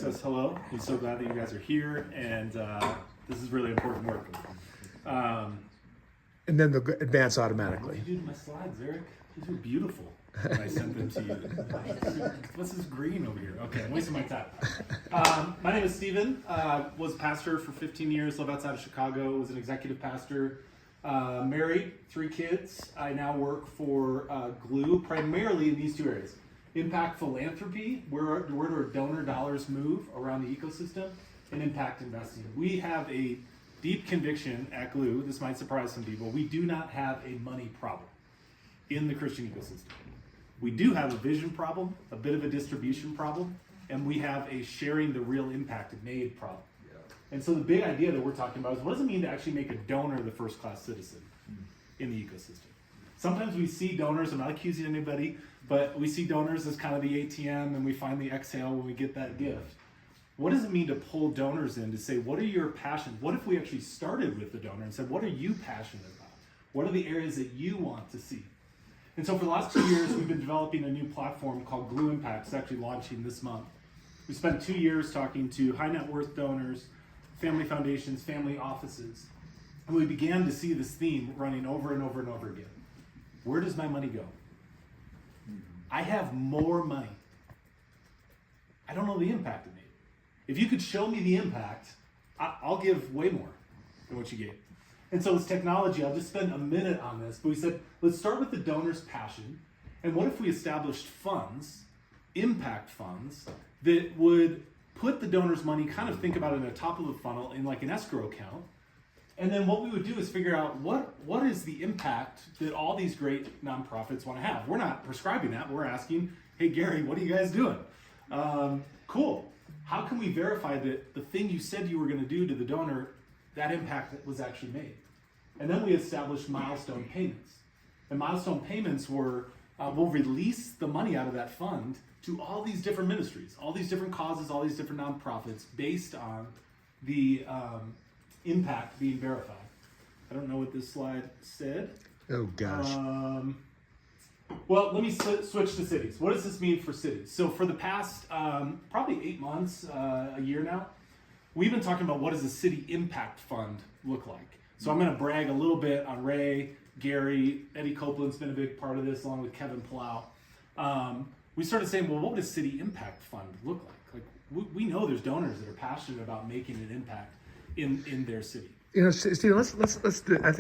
Says hello. I'm so glad that you guys are here, and this is really important work. And then they'll advance What automatically. did you do to my slides, Eric? These were beautiful when I sent them to you. What's this green over here? Okay, I'm wasting my time. My name is Steven. Was pastor for 15 years, live outside of Chicago, was an executive pastor. Married, 3 kids. I now work for Gloo, primarily in these 2 areas. Impact philanthropy, where do our donor dollars move around the ecosystem, and impact investing. We have a deep conviction at Gloo, this might surprise some people, we do not have a money problem in the Christian ecosystem. We do have a vision problem, a bit of a distribution problem, and we have a sharing the real impact it made problem. And so the big idea that we're talking about is what does it mean to actually make a donor the first-class citizen in the ecosystem? Sometimes we see donors, I'm not accusing anybody, but we see donors as kind of the ATM, and we finally exhale when we get that gift. What does it mean to pull donors in to say, what are your passions? What if we actually started with the donor and said, what are you passionate about? What are the areas that you want to see? And so for the last 2 years, we've been developing a new platform called Gloo Impact. It's actually launching this month. We spent 2 years talking to high net worth donors, family foundations, family offices. And we began to see this theme running over and over and over again. Where does my money go? I have more money. I don't know the impact it made. If you could show me the impact, I'll give way more than what you gave. And so this technology, I'll just spend a minute on this, but we said, let's start with the donor's passion. And what if we established funds, impact funds, that would put the donor's money, kind of think about it in the top of the funnel in like an escrow account. And then what we would do is figure out what is the impact that all these great nonprofits want to have. We're not prescribing that. We're asking, hey, Gary, what are you guys doing? Cool. How can we verify that the thing you said you were going to do to the donor, that impact was actually made? And then we established milestone payments. And milestone payments were, we'll release the money out of that fund to all these different ministries, all these different causes, all these different nonprofits based on the impact being verified. I don't know what this slide said. Oh gosh. Well, let me switch to cities. What does this mean for cities? So for the past probably 8 months, a year now, we've been talking about what does a city impact fund look like. So I'm going to brag a little bit on Ray, Gary, Eddie Copeland's been a big part of this, along with Kevin Plow. We started saying, well, what would a city impact fund look like? Like we know there's donors that are passionate about making an impact in their city. You know, Steve, let's do. I think